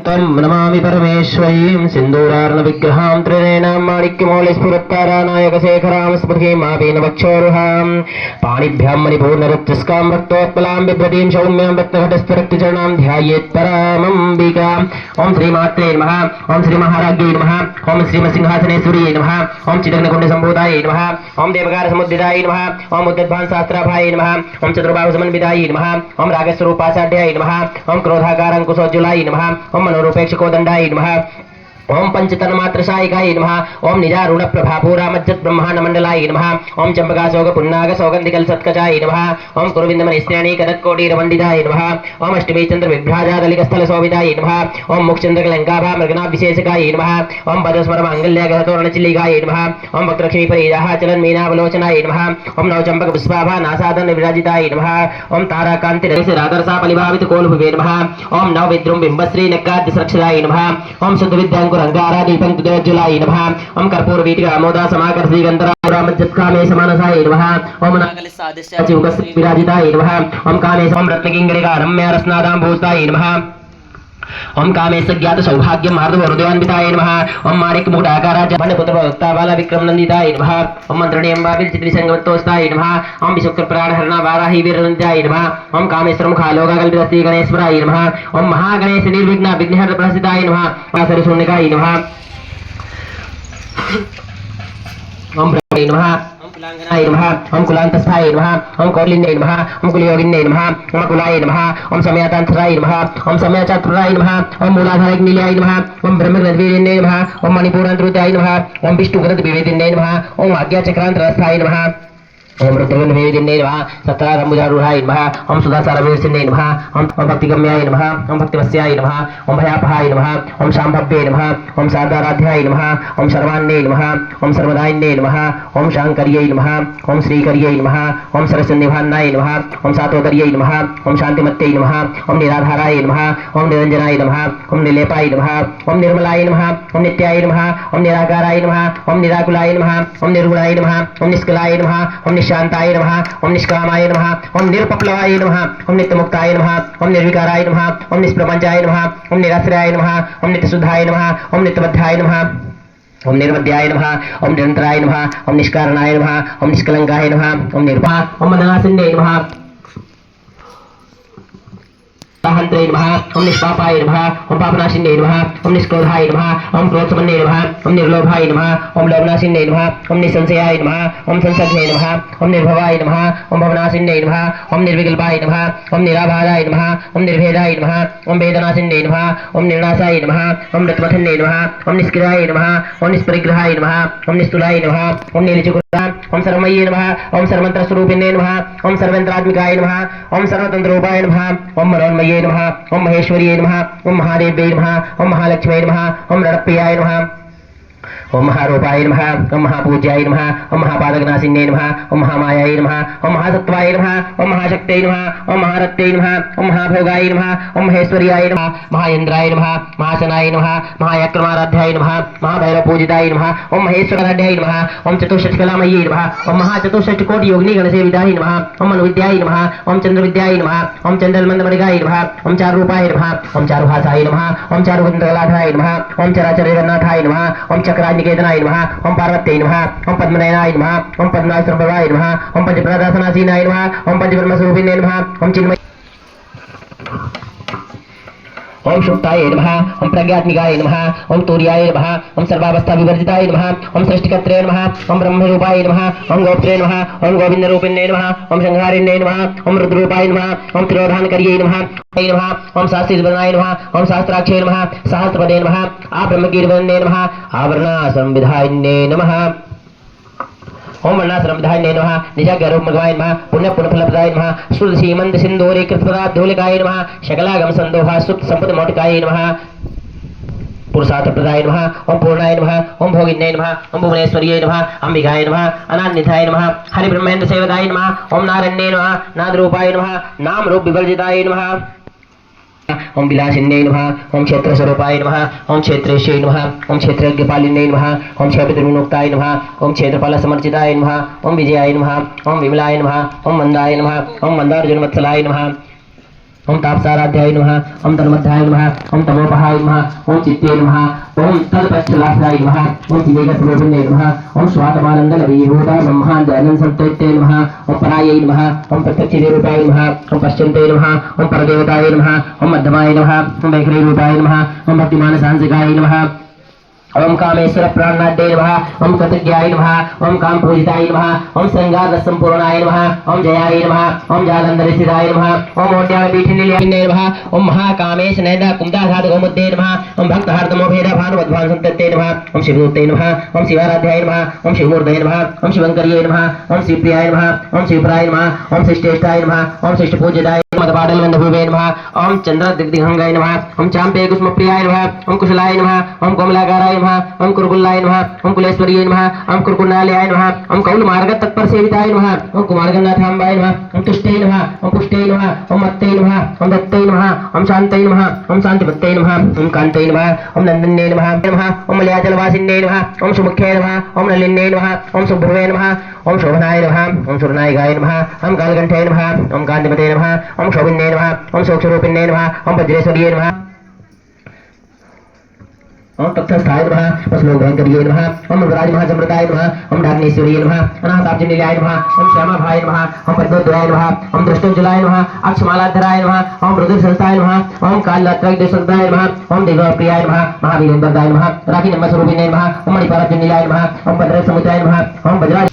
तं नमामि परमेश्वरीं सिन्दूरार्ण विग्रहां त्रिनयनां माणिक्यमौलिस्फुरत्तारानायकशेखरां स्फुटिमापेन वक्षोरुहां पाणिभ्यां मणिपूर्णरत्नस्कां रक्तोत्पलां बिभ्रतीं सौम्यां रत्नघटस्थरक्तचरणां ध्यायेत् परामम्बिकाम्। ओं श्रीमात्रे नमः। ओं श्रीमहाराज्ञै नमः। ओं श्रीमसिंहासनेश्वर्यै नमः। ओं चिदग्निकुण्डसम्भूतायै नमः। ओं देवकारसमुद्दितायै नमः। ओं उद्दद्भान्शास्त्राभायै नमः। ओं चतुर्बाहुसमन्वितायै नमः। ओं रागस्वरूपासाढ्यायै नमः। ओं क्रोधाकाराङ्कुशोज्ज्वलायै नमः। ओं मनोरूपेक्षकोदण्डाय नमः। ओं पंचतन्मात्रसायिकाय नमः। ओं निजारूढ़ प्रभापूरामज्जत् ब्रह्माण्डमण्डलाय नमः। ओं चंपकाशोक पुन्नाग सौगन्धिकलसत्कचाय नमः। ओं कुरुविन्दमनिस्त्याणीकनत्कोटीरमण्डिताय नमः। ओं अष्टमी चंद्र विभ्राजादलिकस्थलशोभिताय नमः। ओं मुखचन्द्रकलङ्काभा मृगनाभिषेचकाय नमः। ओं पदस्मरमाङ्गल्यागहतोरणचिल्लिकाय नमः। ओं वक्त्रलक्ष्मीपरीदाः चलन्मीनावलोचनाय नमः। ओं नवचम्पकपुष्पाभा नासादन विराजिताय नमः। ओं ताराकान्तिरसरादरसापलिभावितकोलभुवे नमः। ओं नवविद्रुम बिम्बश्री नक्काद्यसरक्षदाय नमः। ओं शुद्धविद्याङ्कुर अंगारादीपंक्तिज्वलाय नमः। ओं कर्पूरवीटिका अमोदा समाकर्षी गन्धरामज्जत्कामे समानसाय नमः। ओं नागलिसादिश्चाचिमुखश्री विराजिताय नमः। ओं कामे ओं रत्नकिङ्गलिका रम्या रत्नादाम्भूषिताय नमः। ओं कामेश ज्ञात सौभाग्यं मार्दवहृदयान्विताय नमः। ओं माणिक्यमुकुटाकाराज भण्डपुत्रप्रवक्ताबाला विक्रमनन्दिताय नमः। ओं मन्त्रणीयम्बाविलचित्रिसंगतोस्ताय नमः। ओं विशुक्रप्राणहरणा वाराही वीरनन्दिताय नमः। ओं कामेश्वरमुखालोकाकल्पितश्री गणेश्वराय नमः। ओं महागणेश निर्विघ्न विघ्नहरप्रसिद्धाय नमः। ओं सरशून्यकाय नमः। ओं ब्रह्मणे नमः। ओं कुलांगनाय नमः। ओं कुलान्तस्थाय नमः। ओं कौलिन्ये नमः। ओं कुलयोगिन्ये नमः। ओं कुलाय नमः। ओं समयातान्त्राय नमः। ओं समयाचातुराय नमः। ओं मूलाधारग्निलयाय नमः। ओं ब्रह्मग्रन्थवीर्यन्ये नमः। ओं मणिपूरान्तरुताय नमः। ओं विष्णुगणद्विवेदिन्ये नमः। ओं आज्ञाचक्रान्तरस्थाय नमः। ओं रुद्रगन्धवेदिन्ये नमः। सत्रारम्भुजारूढाय नमः। ओं सुधासारवेशिन्ये नमः। ओं भक्तिगम्याय नमः। ओं भक्तिवस्याय नमः। ओं भयापहाय नमः। ओं शाम्भव्ये नमः। ओं शारदाराध्याय नमः। ओं शर्वाण्ये नमः। ओं सर्वदायिन्ये नमः। ओं शाङ्कर्यै नमः। ओं श्रीकर्यै नमः। ओं सरस्वन्निभान्नाय नमः। ओं सातोदर्यै नमः। ओं शान्तिमत्यै नमः। ओं निराधाराय नमः। ओं निरञ्जनाय नमः। ओं निलेपाय नमः। ओं निर्मलाय नमः। ओं नित्याय नमः। ओं निराकाराय नमः। ओं निराकुलाय नमः। ओं निर्गुणाय नमः। ओं निष्कलाय नमः। ओं शांताय नमः। ओं निष्कामाय नमः। ओं निरपप्लवाय नमः। ओं नित्यमुक्ताय नमः। ओं निर्विकाराय नमः। ओं निष्प्रपंचाय नमः। ओं निराश्रयाय नमः। ओं नित्यशुद्धाय नमः। ओं नित्यबद्धाय नमः। ओं निर्मद्याय नमः। ओं निरंतराय नमः। ओं निष्कारणाय नमः। ओं निष्कलंकाय नमः। ओं निर्पा ओं मदनासिन्ये नमः। हन्त्रे नमः। ओं निष्पापाय नमः। ओं पापनाशिन्ये नमः। ओं निष्क्रोधाय नमः। ओं क्रोधसमन्ये नमः। ओं निर्लोभाय नमः। ओं लोभनाशिन्ये नमः। ओं निसंशयाय नमः। ओं संसर्गे नमः। ओं निर्भवाय नमः। ओं भवनाशिन्ये नमः। ओं निर्विकल्पाय नमः। ओं निराभाराय नमः। ओं निर्भेदाय नमः। ओं वेदनाशिन्ये नमः। ओं निर्नाशाय नमः। ओं मृत्युमथन्ये नमः। ओं निष्क्रियाय नमः। ओं निष्परिग्रहाय नमः। ओं निस्तुलाय नमः। ओं नीलचकुरा ओं सर्वमय्ये नमः। ओं सर्वमन्त्रस्वरूपिणे नमः। ओं सर्वेन्द्रात्मिकाय नमः। ओं सर्वतन्त्रूपाय नमः। ओं मनोन्मये नमः। ओं महेश्वर्ये नमः। ओं महादेव्यै नमः। ओं महालक्ष्म्यै नमः। ओं रणप्रियाय नमः। ओं महारूपाय नमः। ओं महापूज्याय नमः। ओं महापादकनाशिन्ये नमः। ओं महामायाय नमः। ओं महासत्त्वाय नमः। ओं महाशक्त्यै नमः। ओं महारत्यै नमः। ओं महाभोगाय नमः। ओं महेश्वर्याय नमः। महाइन्द्राय नमः। महाशनाय नमः। महायक्रमाराध्याय नमः। महाभैरवपूजिताय नमः। ओं महेश्वराध्याय नमः। ओं चतुष्षष्टिकलामय्यै नमः। ओं महाचतुष्षष्टिकोटियोगिनीगणसेविताय नमः। ओं मनुविद्याय नमः। ओं चन्द्रविद्याय नमः। ओं चन्द्रमन्दमणिकाय नमः। ओं चारुरूपाय नमः। ओं चारुहासाय नमः। ओं चारुगन्धकलाधाय नमः। ओं चराचरजगन्नाथाय नमः। ओं चक्राज्ञकेतनाय नमः। ओं पार्वत्यै नमः। ओं पद्मनयनाय नमः। ओं पद्मनाभसर्वभावाय नमः। ओं पंचप्रदासनासीनाय नमः। ओं पंचब्रह्मस्वरूपिणे नमः। ओं चिन्मय ओं शुक्ताय नमः। ओं प्रज्ञात्मिकाय नमः। ओं तूर्याय नमः। ओं सर्वावस्था विवर्जिताय नमः। ओं सृष्टिकर्त्रे नमः। ओं ब्रह्मरूपाय नमः। ओं गोप्त्रे नमः। ओं गोविन्दरूपिणे नमः। ओं संहारिण्ये नमः। ओं रुद्ररूपाय नमः। ओं तिरोधानकर्यै नमः। ओं शास्त्रीवदनाय नमः। ओं शास्त्राक्षे नमः। सहस्रपदे नमः। आब्रह्मकीर्तने नमः। आवरणासंविधायिन्ये नमः। ओं वर्णाश्रमधान्ये नमः। निजागरूपमगाय नमः। पुण्यपुण्यफलप्रदाय नमः। शुद्धसीमन्त सिन्दूरे कृतपदाब्धूलिकाय नमः। शकलागम संदोहा सुप्त संपत्तिमौटिकाय नमः। पुरुषार्थप्रदाय नमः। ओं पूर्णाय नमः। ओं भोगिन्ये नमः। ओं भुवनेश्वर्ये नमः। अंबिकाय नमः। अनान्यथाय नमः। हरिब्रह्मेन्द्र सेवदाय नमः। ओं नारण्ये नमः। नादरूपाय नमः। नाम रूप विवर्जिताय नमः। ओं विलासिन्ये नमः। ओं क्षेत्रस्वरूपाय नमः। ओं क्षेत्रेश्यै नमः। ओं क्षेत्रज्ञपालिन्ये नमः। ओं क्षेत्रविमुक्ताय नमः। ओं क्षेत्रफलसमर्चिताय नमः। ओं विजयाय नमः। ओं विमलाय नमः। ओं मंदाय नमः। ओं मंदार्जुनवत्सलाय नमः। ओम तापसाराध्याय नमः ओम तन्मध्याय नमः ओम तमोपहाय नमः ओम चित्ते नमः ओम तदपक्षलाभ्याय नमः ओम विवेकस्वरूपिणे नमः ओम स्वातमानन्दलवीभूता ब्रह्माण्डानन्द संतते नमः ओम परायै नमः ओम प्रत्यक्षरूपाय नमः ओम पश्चिन्ते नमः ओम परदेवताय नमः ओम मध्यमाय नमः ओम वैखरीरूपाय नमः ओम भक्तिमानसांसिकाय नमः ओम कामेश्वर प्राणनाथे नमः ओम कृतज्ञाय नमः ओम काम पूजिताय नमः ओम श्रृंगार रस संपूर्णाय नमः ओम जयाय नमः ओम जालंधर स्थिताय नमः ओम ओड्याण पीठिनिलयाय नमः ओम महाकामेश नयन कुंदाघात गोमुद्दे नमः ओम भक्तहार्दमो भेद भानुवद्भान संतते नमः ओम शिवदूते नमः ओम शिवाराध्याय नमः ओम शिवमूर्तये नमः ओम शिवंकर्ये नमः ओम शिवप्रियाय नमः ओम शिवप्राय नमः ओम शिष्टेष्ठाय नमः ओम शिष्टपूजिताय मदपाडल वंदभूवे नमः ओम चंद्र दिग्दिगंगाय नमः ओम चांपे कुसुमप्रियाय नमः ओम कुशलाय नमः ओम कोमलाकाराय नमः ओम कुरकुल्लाय नमः ओम कुलेश्वर्ये नमः ओम कुरकुण्डालयाय नमः ओम कौल मार्ग तत्पर सेविताय नमः ओम कुमारगंगाथांबाय नमः ओम तुष्टे नमः ओम पुष्टे नमः ओम मत्ते नमः ओम दत्ते नमः ओम शांतये नमः ओम शांतिमत्ते नमः ओम कांतये नमः ओम नंदन्ये नमः ओम मलयाचलवासिन्ये नमः ओम सुमुख्ये नमः ओम नलिन्ये नमः ओम सुभ्रुवे नमः ओम शोभनाय नमः ओम सुरनायकाय नमः ओम कालकंठे नमः ओम कांतिमते नमः ओम शोभिन्ये नमः ओम सोक्षरूपिण्ये नमः ओम वज्रेश्वर्ये नमः ओम तत्स्थाय नमः वसुलोभयंकर्ये नमः ओम विराज महासम्प्रदाय नमः ओम डाग्नेश्वर्ये नमः अनाथाब्जनिलयाय नमः ओम श्यामाभाय नमः ओम पद्मोदराय नमः ओम दृष्टोज्ज्वलाय नमः अक्षमालाधराय नमः ओम रुद्रसंस्थाय नमः ओम कालरात्रैकदेशदाय नमः ओम देवप्रियाय नमः महावीरेन्द्रदाय नमः राखी नमः स्वरूपिणे नमः ओम मणिपाराजनिलयाय नमः ओम भद्रसमुद्राय नमः ओम वज्राज